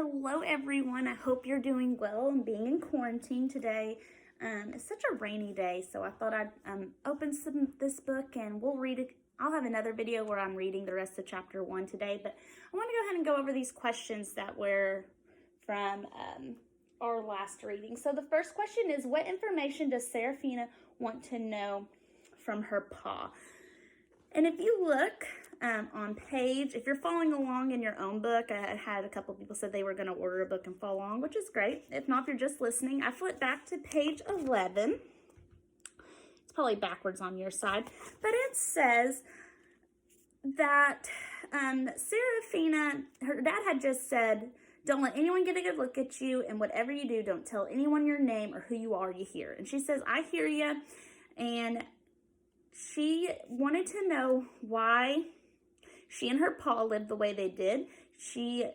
Hello everyone, I hope you're doing well and being in quarantine today. It's such a rainy day, so I thought I'd open this book and we'll read it. I'll have another video where I'm reading the rest of chapter 1 today, but I want to go ahead and go over these questions that were from our last reading. So the first question is, what information does Serafina want to know from her pa? And if you look on page, if you're following along in your own book, I had a couple people said they were going to order a book and follow along, which is great. If not, if you're just listening, I flipped back to page 11. It's probably backwards on your side, but it says that Serafina, her dad had just said, don't let anyone get a good look at you, and whatever you do, don't tell anyone your name or who you are, you hear. And she says, I hear you, and she wanted to know why she and her pa lived the way they did. She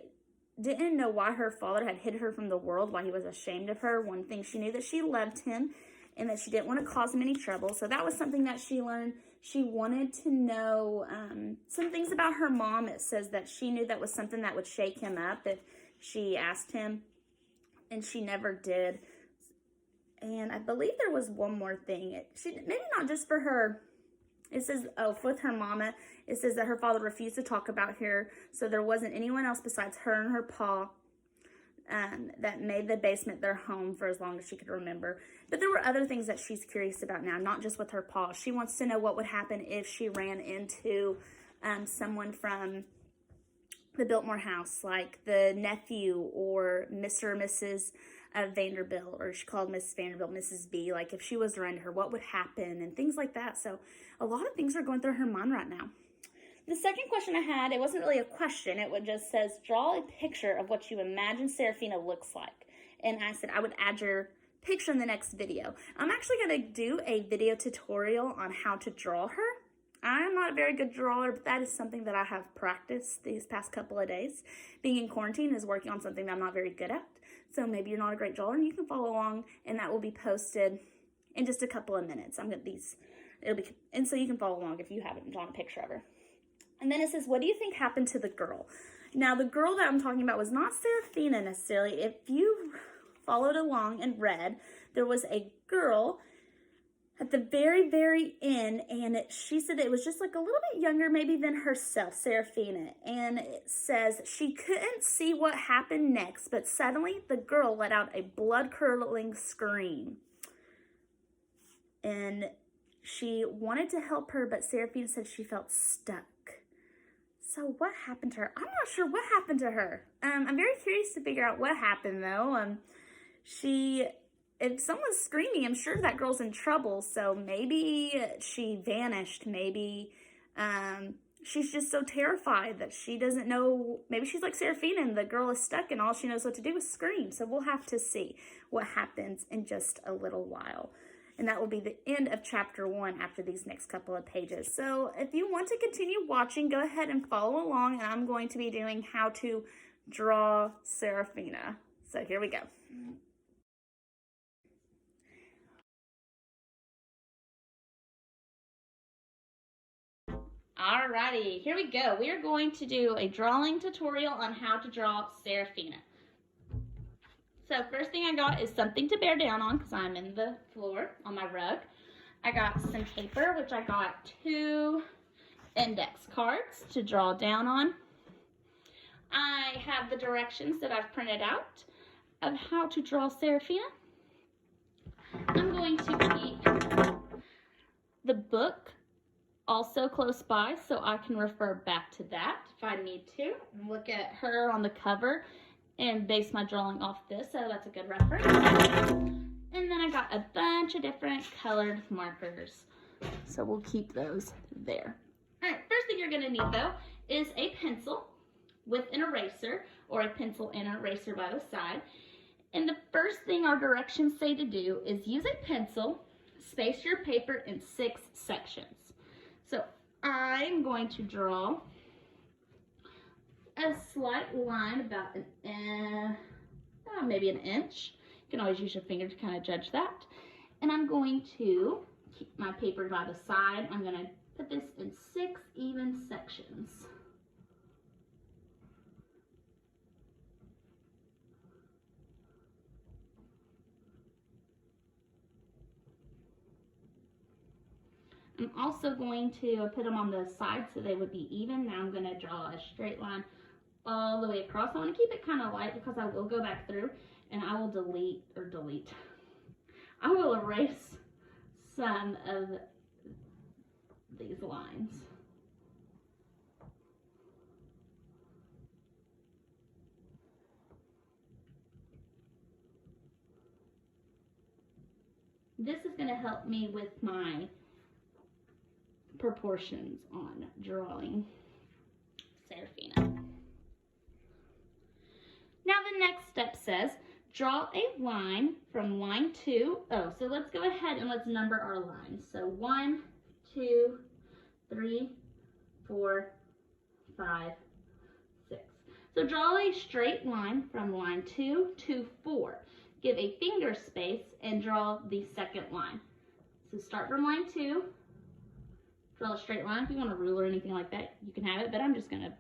didn't know why her father had hid her from the world, why he was ashamed of her. One thing, she knew that she loved him and that she didn't want to cause him any trouble. So that was something that she learned. She wanted to know some things about her mom. It says that she knew that was something that would shake him up if she asked him, and she never did. And I believe there was one more thing. Maybe not just for her. It says, with her mama, it says that her father refused to talk about her, so there wasn't anyone else besides her and her pa that made the basement their home for as long as she could remember. But there were other things that she's curious about now, not just with her pa. She wants to know what would happen if she ran into someone from the Biltmore house, like the nephew or Mr. or Mrs. Vanderbilt, or she called Mrs. Vanderbilt Mrs. B. Like if she was to run to her, what would happen and things like that. So a lot of things are going through her mind right now. The second question I had, it wasn't really a question. It would just says, draw a picture of what you imagine Serafina looks like. And I said I would add your picture in the next video. I'm actually going to do a video tutorial on how to draw her. I'm not a very good drawer, but that is something that I have practiced these past couple of days. Being in quarantine is working on something that I'm not very good at. So maybe you're not a great drawer and you can follow along, and that will be posted in just a couple of minutes. And so you can follow along if you haven't drawn a picture of her. And then it says, what do you think happened to the girl? Now, the girl that I'm talking about was not Serafina necessarily. If you followed along and read, there was a girl at the very, very end, and she said it was just like a little bit younger maybe than herself, Serafina. And it says she couldn't see what happened next, but suddenly the girl let out a blood-curdling scream. And she wanted to help her, but Serafina said she felt stuck. So what happened to her? I'm not sure what happened to her. I'm very curious to figure out what happened, though. If someone's screaming, I'm sure that girl's in trouble. So maybe she vanished. Maybe she's just so terrified that she doesn't know. Maybe she's like Serafina and the girl is stuck and all she knows what to do is scream. So we'll have to see what happens in just a little while. And that will be the end of chapter 1 after these next couple of pages. So if you want to continue watching, go ahead and follow along. And I'm going to be doing how to draw Serafina. So here we go. Alrighty, here we go. We are going to do a drawing tutorial on how to draw Serafina. So first thing I got is something to bear down on because I'm in the floor on my rug. I got some paper, which I got 2 index cards to draw down on. I have the directions that I've printed out of how to draw Serafina. I'm going to keep the book also close by so I can refer back to that if I need to. Look at her on the cover and base my drawing off this, so that's a good reference. And then I got a bunch of different colored markers, so we'll keep those there. All right, first thing you're gonna need though is a pencil with an eraser, or a pencil and an eraser by the side. And the first thing our directions say to do is use a pencil, space your paper in 6 sections. So I'm going to draw a slight line about maybe an inch. You can always use your finger to kind of judge that. And I'm going to keep my paper by the side. I'm going to put this in 6 even sections. I'm also going to put them on the sides so they would be even. Now I'm going to draw a straight line all the way across. I want to keep it kind of light because I will go back through and I will I will erase some of these lines. This is going to help me with my proportions on drawing Serafina. Now the next step says, draw a line from line 2. Oh, so let's go ahead and let's number our lines. So 1, 2, 3, 4, 5, 6. So draw a straight line from line 2 to 4. Give a finger space and draw the second line. So start from line 2, draw a straight line. If you want a ruler or anything like that, you can have it, but I'm just gonna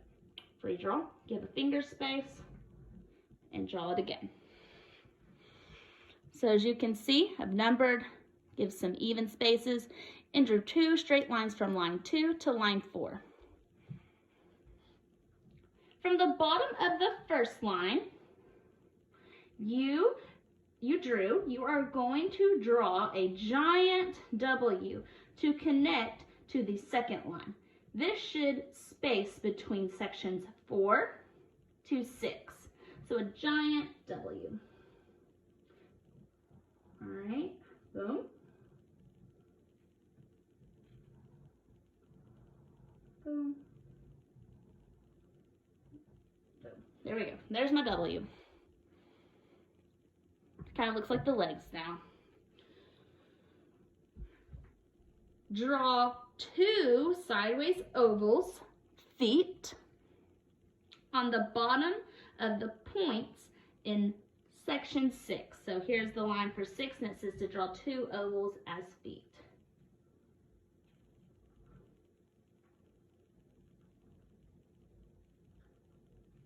free draw. Give a finger space and draw it again. So as you can see, I've numbered, give some even spaces, and drew 2 straight lines from line 2 to line 4. From the bottom of the first line, you are going to draw a giant W to connect to the second line. This should space between sections 4 to 6. So a giant W. All right, boom. Boom. Boom. There we go. There's my W. Kind of looks like the legs now. Draw 2 sideways ovals, feet, on the bottom of the points in section 6. So here's the line for 6, and it says to draw 2 ovals as feet.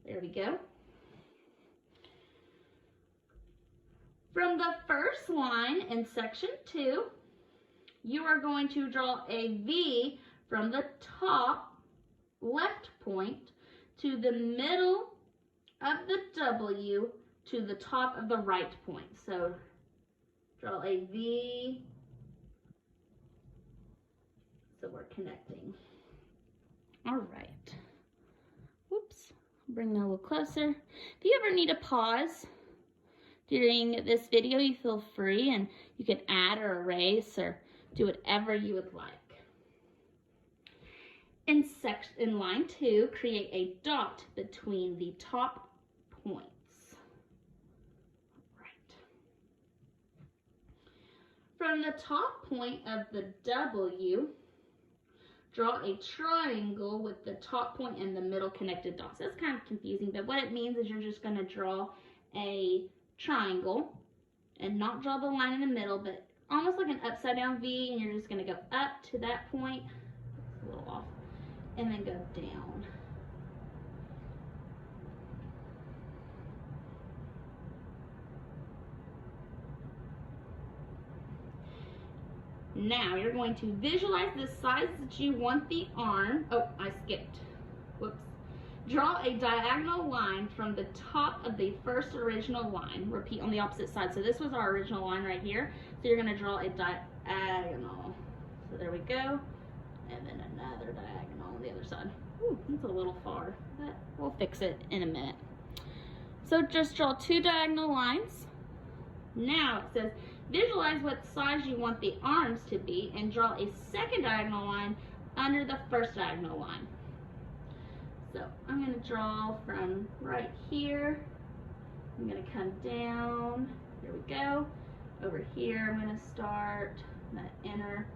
There we go. From the first line in section 2, you are going to draw a V from the top left point to the middle of the W to the top of the right point. So draw a V, so we're connecting. All right. Whoops, bring that a little closer. If you ever need a pause during this video, you feel free, and you can add or erase or do whatever you would like. In line 2, create a dot between the top points. Right. From the top point of the W, draw a triangle with the top point and the middle connected dots. That's kind of confusing, but what it means is you're just going to draw a triangle and not draw the line in the middle, but almost like an upside down V, and you're just going to go up to that point, a little off, and then go down. Now you're going to visualize the size that you want the arm. Oh, I skipped. Whoops. Draw a diagonal line from the top of the first original line. Repeat on the opposite side. So this was our original line right here. So you're going to draw a diagonal. So there we go. And then another diagonal on the other side. Ooh, that's a little far, but we'll fix it in a minute. So just draw 2 diagonal lines. Now it says visualize what size you want the arms to be and draw a second diagonal line under the first diagonal line. So I'm going to draw from right here. I'm going to come down. Here we go. Over here, I'm going to start that inner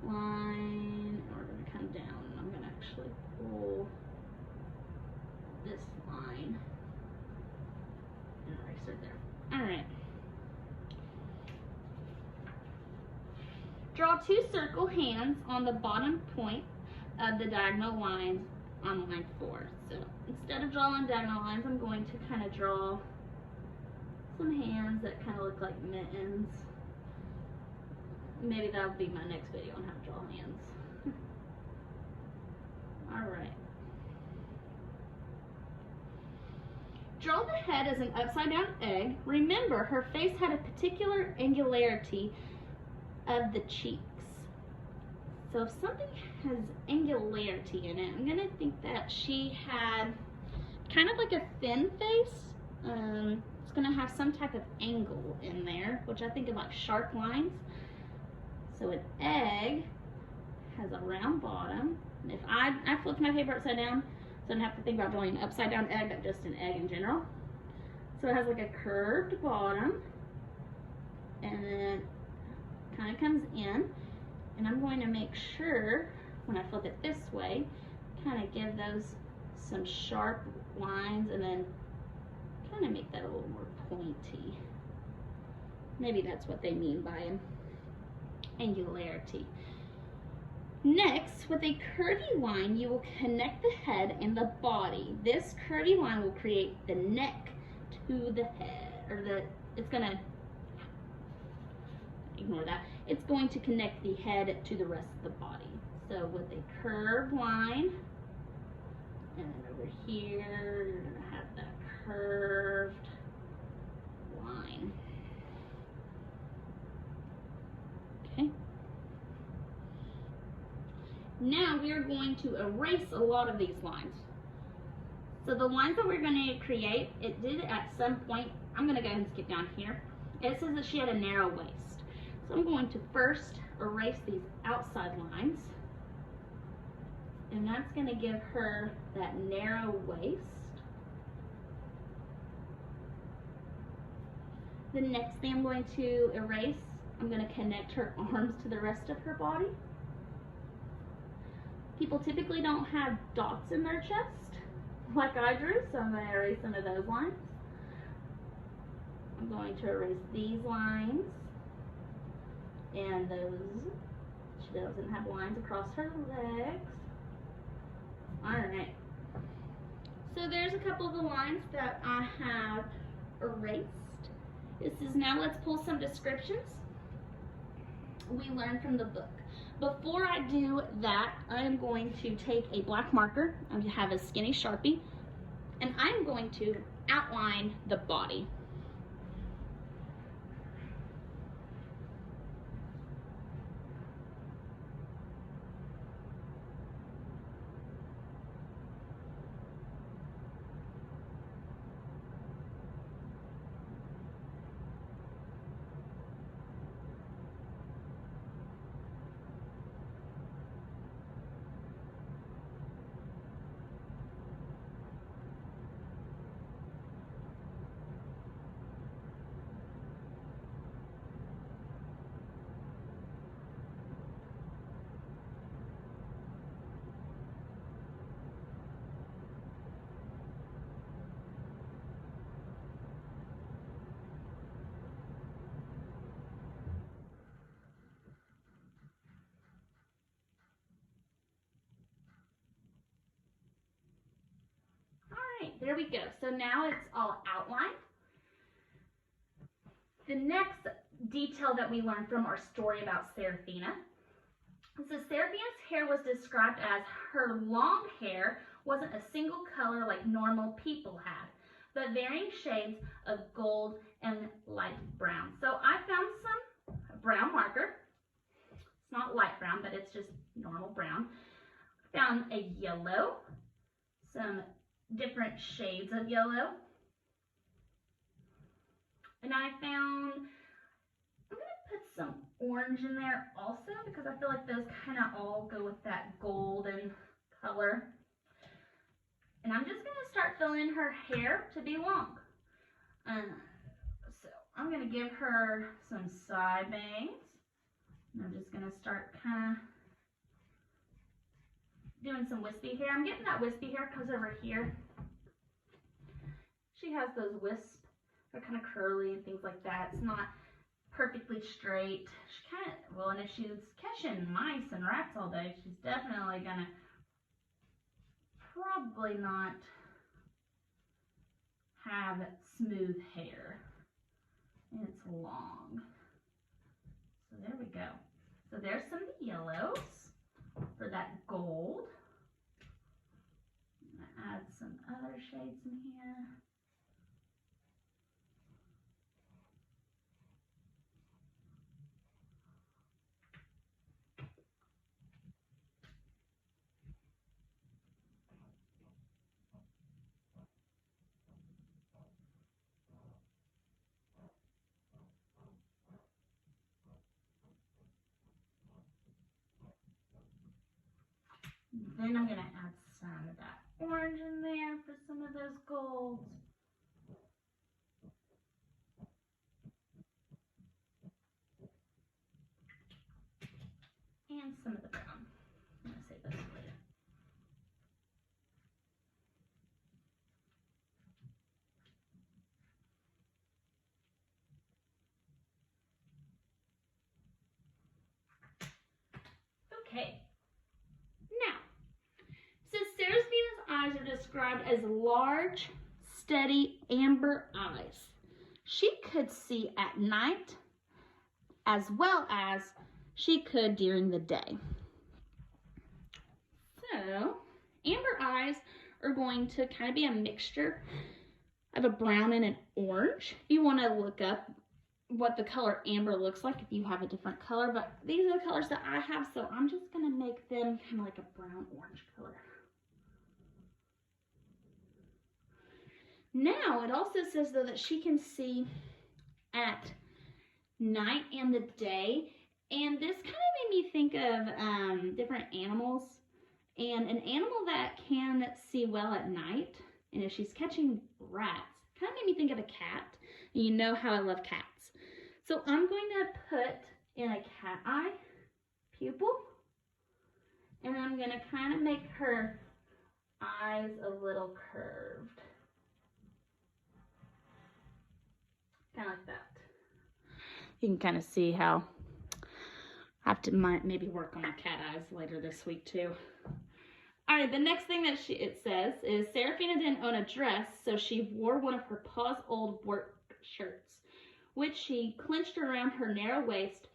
line, and we're going to come down. And I'm going to actually pull this line and erase it there. All right. Draw 2 circle hands on the bottom point of the diagonal lines on line 4. So instead of drawing diagonal lines, I'm going to kind of draw some hands that kind of look like mittens. maybe that'll be my next video on how to draw hands. Alright. Draw the head as an upside down egg. Remember, her face had a particular angularity of the cheeks. So if something has angularity in it, I'm gonna think that she had kind of like a thin face. It's gonna have some type of angle in there, which I think of like sharp lines. So an egg has a round bottom. If I flipped my paper upside down, so I don't have to think about drawing an upside down egg, but just an egg in general. So it has like a curved bottom, and then kind of comes in. And I'm going to make sure, when I flip it this way, kind of give those some sharp lines, and then kind of make that a little more pointy. Maybe that's what they mean by angularity. Next, with a curvy line, you will connect the head and the body. This curvy line will create the neck to the head, or it's gonna, ignore that. It's going to connect the head to the rest of the body. So with a curved line, and then over here, you're gonna have that curved line. Okay. Now we are going to erase a lot of these lines. So the lines that we're going to create, it did at some point, I'm going to go ahead and skip down here. It says that she had a narrow waist. So I'm going to first erase these outside lines. And that's going to give her that narrow waist. The next thing I'm going to erase, I'm going to connect her arms to the rest of her body. People typically don't have dots in their chest like I drew, so I'm going to erase some of those lines. I'm going to erase these lines and those. She doesn't have lines across her legs. Alright, so there's a couple of the lines that I have erased. This is now, let's pull some descriptions we learned from the book. Before I do that, I am going to take a black marker. I have a skinny Sharpie, and I'm going to outline the body. There we go. So now it's all outlined. The next detail that we learned from our story about Serafina. So Serafina's hair was described as her long hair wasn't a single color like normal people had, but varying shades of gold and light brown. So I found some brown marker. It's not light brown, but it's just normal brown. Found a yellow, some different shades of yellow. And I found, I'm going to put some orange in there also because I feel like those kind of all go with that golden color. And I'm just going to start filling her hair to be long. So I'm going to give her some side bangs. And I'm just going to start kind of doing some wispy hair. I'm getting that wispy hair because over here she has those wisps. They're kind of curly and things like that. It's not perfectly straight. She kind of, well, and if she's catching mice and rats all day, she's definitely gonna probably not have smooth hair. And it's long. So there we go. So there's some yellows for that gold. I'm gonna add some other shades in here. Then I'm gonna add some of that orange in there for some of those golds. And some of the brown. I'm gonna save those for later. Okay. Now, since Serafina's eyes are described as large, steady, amber eyes, she could see at night as well as she could during the day. So, amber eyes are going to kind of be a mixture of a brown and an orange. If you want to look up what the color amber looks like if you have a different color, but these are the colors that I have, so I'm just going to make them kind of like a brown orange color. Now, it also says though that she can see at night and the day, and this kind of made me think of different animals, and an animal that can see well at night, and if she's catching rats, kind of made me think of a cat, and you know how I love cats. So I'm going to put in a cat eye pupil, and I'm going to kind of make her eyes a little curved. Kind of like that. You can kind of see how I have to maybe work on my cat eyes later this week too. All right, the next thing that it says is Serafina didn't own a dress, so she wore one of her pa's old work shirts, which she clinched around her narrow waist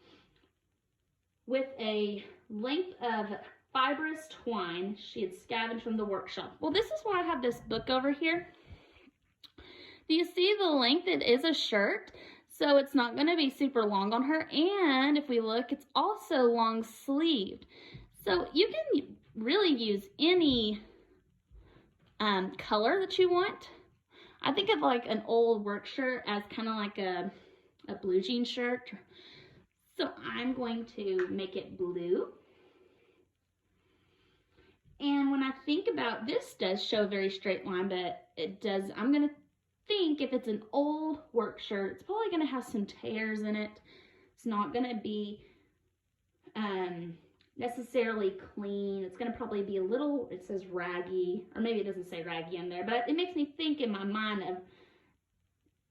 with a length of fibrous twine she had scavenged from the workshop. Well, this is why I have this book over here. Do you see the length? It is a shirt, so it's not going to be super long on her. And if we look, it's also long sleeved. So you can really use any color that you want. I think of like an old work shirt as kind of like a blue jean shirt. So I'm going to make it blue. And when I think about this, does show a very straight line, but it does, I'm going to think if it's an old work shirt, it's probably going to have some tears in it. It's not going to be necessarily clean. It's going to probably be a little, it says raggy, or maybe it doesn't say raggy in there, but it makes me think in my mind of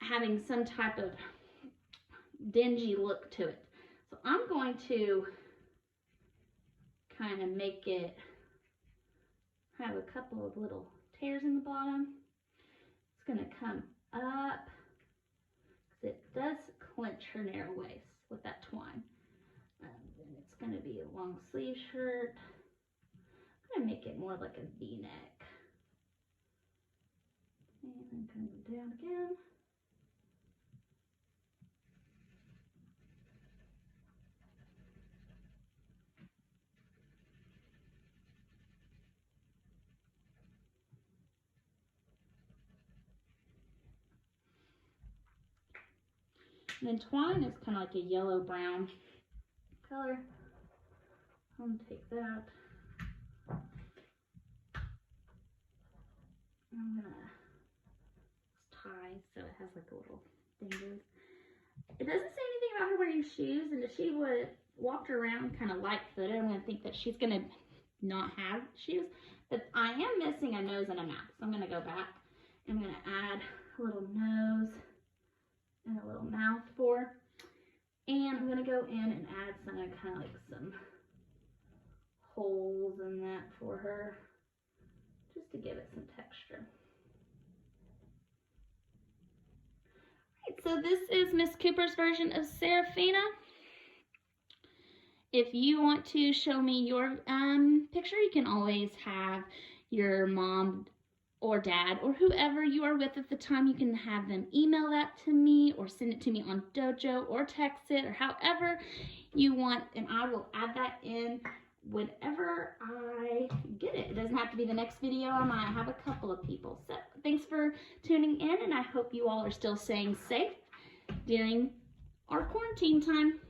having some type of dingy look to it. So I'm going to kind of make it have a couple of little tears in the bottom. It's going to come up because it does clench her narrow waist with that twine. And it's going to be a long sleeve shirt. I'm going to make it more like a V-neck. And then come down again. And then twine is kind of like a yellow-brown color. I'm going to take that. I'm going to tie so it has like a little fingers. It doesn't say anything about her wearing shoes, and if she would walked around kind of light-footed, I'm going to think that she's going to not have shoes. But I am missing a nose and a mouth, so I'm going to go back. I'm going to add a little nose and a little mouth for her. And I'm going to go in and add some kind of like some holes in that for her, just to give it some texture. Right, so this is Miss Cooper's version of Serafina. If you want to show me your picture, you can always have your mom or dad or whoever you are with at the time. You can have them email that to me or send it to me on Dojo or text it or however you want, and I will add that in whenever I get it. It doesn't have to be the next video. I might have a couple of people. So thanks for tuning in, and I hope you all are still staying safe during our quarantine time.